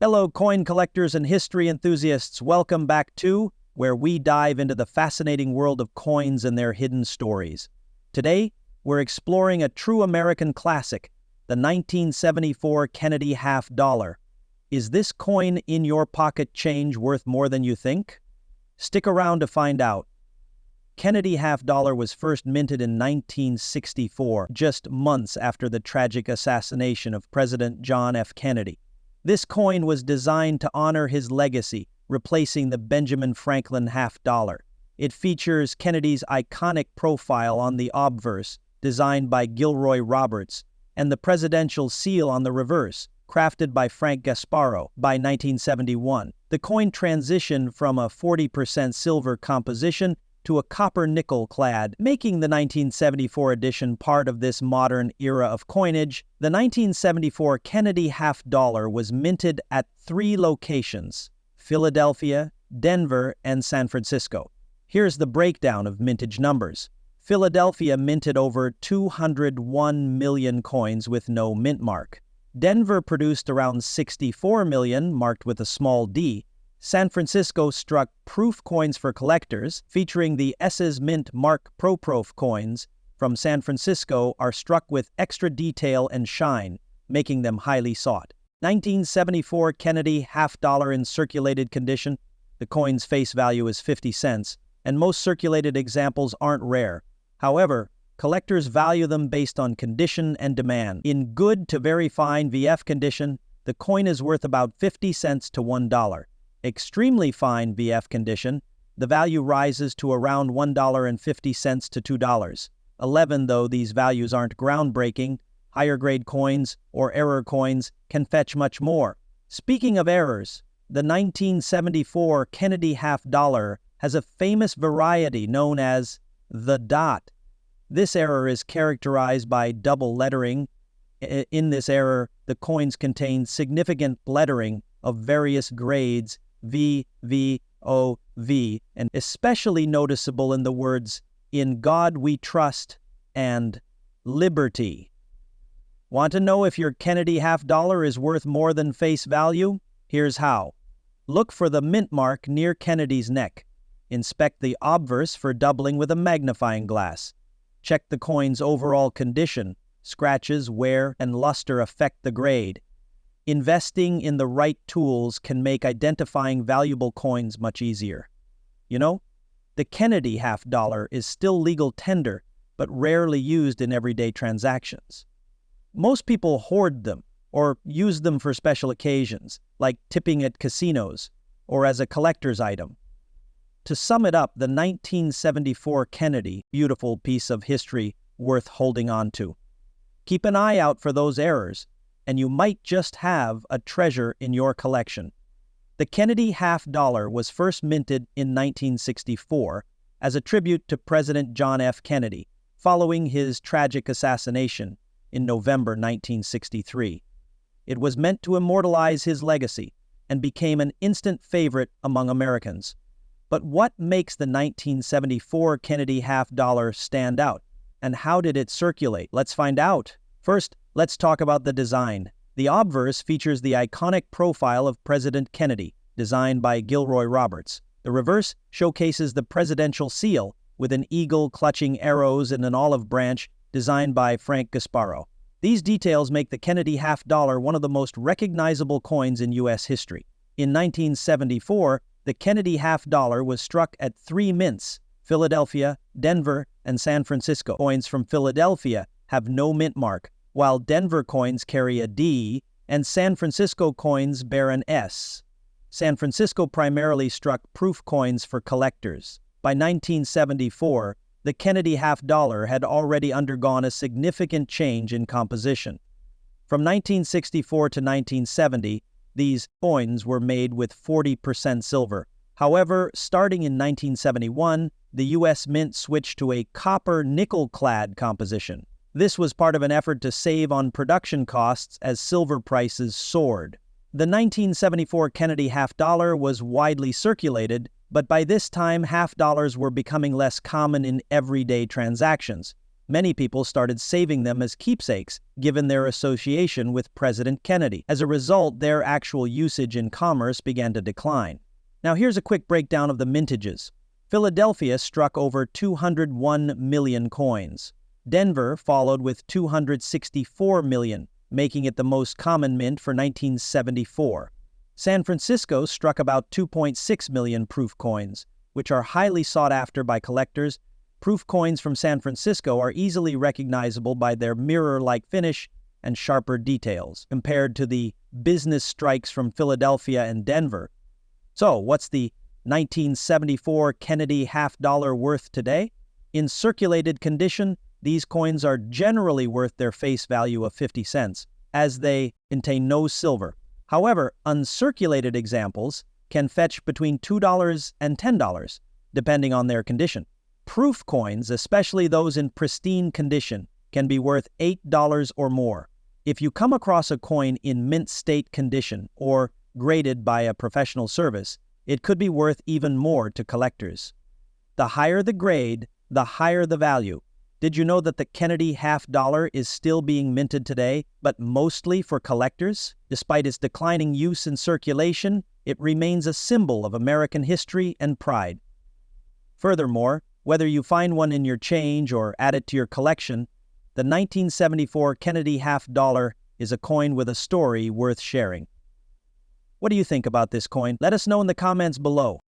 Fellow coin collectors and history enthusiasts, welcome back to where we dive into the fascinating world of coins and their hidden stories. Today, we're exploring a true American classic, the 1974 Kennedy half dollar. Is this coin in your pocket change worth more than you think? Stick around to find out. Kennedy half dollar was first minted in 1964, just months after the tragic assassination of President John F. Kennedy. This coin was designed to honor his legacy, replacing the Benjamin Franklin half dollar. It features Kennedy's iconic profile on the obverse, designed by Gilroy Roberts, and the presidential seal on the reverse, crafted by Frank Gasparro by 1971. The coin transitioned from a 40% silver composition to a copper-nickel clad, making the 1974 edition part of this modern era of coinage. The 1974 Kennedy half dollar was minted at 3 locations: Philadelphia, Denver, and San Francisco. Here's the breakdown of mintage numbers. Philadelphia minted over 201 million coins with no mint mark. Denver produced around 64 million, marked with a small d. San Francisco struck proof coins for collectors, featuring the S's Mint Mark ProProf coins from San Francisco are struck with extra detail and shine, making them highly sought. 1974 Kennedy half dollar in circulated condition. The coin's face value is 50 cents, and most circulated examples aren't rare. However, collectors value them based on condition and demand. In good to very fine VF condition, the coin is worth about 50 cents to $1. Extremely fine VF condition, the value rises to around $1.50 to $2.11, though these values aren't groundbreaking. Higher grade coins or error coins can fetch much more. Speaking of errors, the 1974 Kennedy half dollar has a famous variety known as the dot. This error is characterized by double lettering. In this error, the coins contain significant lettering of various grades, V, V, O, V, and especially noticeable in the words, "In God we trust," and "liberty." Want to know if your Kennedy half dollar is worth more than face value? Here's how. Look for the mint mark near Kennedy's neck. Inspect the obverse for doubling with a magnifying glass. Check the coin's overall condition. Scratches, wear, and luster affect the grade. Investing in the right tools can make identifying valuable coins much easier. You know, the Kennedy half dollar is still legal tender, but rarely used in everyday transactions. Most people hoard them or use them for special occasions, like tipping at casinos or as a collector's item. To sum it up, the 1974 Kennedy, beautiful piece of history worth holding on to. Keep an eye out for those errors, and you might just have a treasure in your collection. The Kennedy half dollar was first minted in 1964 as a tribute to President John F. Kennedy, following his tragic assassination in November 1963. It was meant to immortalize his legacy and became an instant favorite among Americans. But what makes the 1974 Kennedy half dollar stand out, and how did it circulate? Let's find out. First, let's talk about the design. The obverse features the iconic profile of President Kennedy, designed by Gilroy Roberts. The reverse showcases the presidential seal, with an eagle clutching arrows and an olive branch, designed by Frank Gasparro. These details make the Kennedy half dollar one of the most recognizable coins in U.S. history. In 1974, the Kennedy half dollar was struck at 3 mints: Philadelphia, Denver, and San Francisco. Coins from Philadelphia have no mint mark, while Denver coins carry a D, and San Francisco coins bear an S. San Francisco primarily struck proof coins for collectors. By 1974, the Kennedy half dollar had already undergone a significant change in composition. From 1964 to 1970, these coins were made with 40% silver. However, starting in 1971, the U.S. Mint switched to a copper-nickel-clad composition. This was part of an effort to save on production costs as silver prices soared. The 1974 Kennedy half dollar was widely circulated, but by this time half dollars were becoming less common in everyday transactions. Many people started saving them as keepsakes, given their association with President Kennedy. As a result, their actual usage in commerce began to decline. Now here's a quick breakdown of the mintages. Philadelphia struck over 201 million coins. Denver followed with 264 million, making it the most common mint for 1974. San Francisco struck about 2.6 million proof coins, which are highly sought after by collectors. Proof coins from San Francisco are easily recognizable by their mirror-like finish and sharper details, compared to the business strikes from Philadelphia and Denver. So, what's the 1974 Kennedy half-dollar worth today? In circulated condition, these coins are generally worth their face value of 50 cents, as they contain no silver. However, uncirculated examples can fetch between $2 and $10, depending on their condition. Proof coins, especially those in pristine condition, can be worth $8 or more. If you come across a coin in mint state condition or graded by a professional service, it could be worth even more to collectors. The higher the grade, the higher the value. Did you know that the Kennedy half-dollar is still being minted today, but mostly for collectors? Despite its declining use in circulation, it remains a symbol of American history and pride. Furthermore, whether you find one in your change or add it to your collection, the 1974 Kennedy half-dollar is a coin with a story worth sharing. What do you think about this coin? Let us know in the comments below.